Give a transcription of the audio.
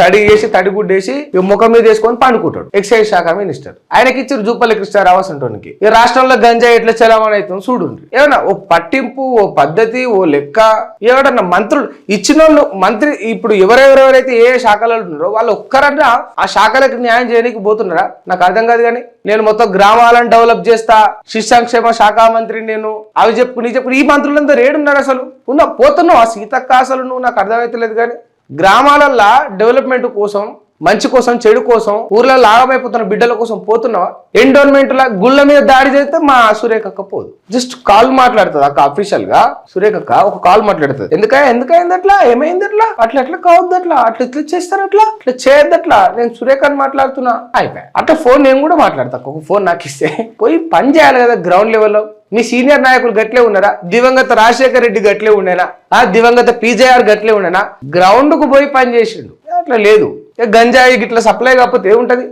తడి వేసి తడిగుడ్డేసి ముఖం మీద వేసుకొని పండుకుంటాడు ఎక్సైజ్ శాఖ మినిస్టర్. ఆయనకి ఇచ్చారు జూపల్లి కృష్ణారావు అంటోనికి. ఈ రాష్ట్రంలో గంజాయి ఎట్లా చలామణి అవుతుంది చూడండి. ఏమన్నా ఓ పట్టింపు, ఓ పద్ధతి, ఓ లెక్క. ఎవడన్నా మంత్రులు ఇచ్చిన వాళ్ళు మంత్రి ఇప్పుడు ఎవరెవరైతే ఏ శాఖలలో ఉన్నారో వాళ్ళు ఒక్కరన్నా ఆ శాఖలకు న్యాయం చేయడానికి పోతున్నారా? నాకు అర్థం కాదు. కానీ నేను మొత్తం గ్రామాలను డెవలప్ చేస్తా, శిశు సంక్షేమ శాఖ మంత్రి నేను, అవి చెప్పు ఈ మంత్రులందరూ ఏడున్నారు అసలు? పోతున్నావు ఆ సీతక్క అసలు నువ్వు? నాకు అర్థమైతలేదు. కానీ గ్రామాలల్లో డెవలప్మెంట్ కోసం, మంచి కోసం, చెడు కోసం, ఊర్లలో ఆగమైపోతున్న బిడ్డల కోసం పోతున్నావా? ఎండోన్మెంట్ లా గుళ్ళ మీద దాడి చేస్తే మా సురేఖక్క పోదు. జస్ట్ కాల్ మాట్లాడుతుంది అక్క, అఫీషియల్ గా సురేఖక్క ఒక కాల్ మాట్లాడుతుంది. ఎందుకైంది అట్లా, ఏమైంది అట్లా, అట్లా కావద్దు, అట్లా ఇట్లా చేస్తారు, అట్లా చేయొద్దు, అట్లా నేను సురేఖని మాట్లాడుతున్నా అయిపోయా. అట్లా ఫోన్ నేను కూడా మాట్లాడతా. ఒక ఫోన్ నాకు ఇస్తే పోయి పని చేయాలి కదా గ్రౌండ్ లెవెల్లో. మీ సీనియర్ నాయకులు గట్లే ఉన్నారా? దివంగత రాజశేఖర రెడ్డి గట్లే ఉండేనా? దివంగత పీజేఆర్ గట్లే ఉండేనా? గ్రౌండ్ కు పోయి పని చేసిండు. అట్లా లేదు. గంజాయి గిట్ల సప్లై కాకపోతే ఏముంటది?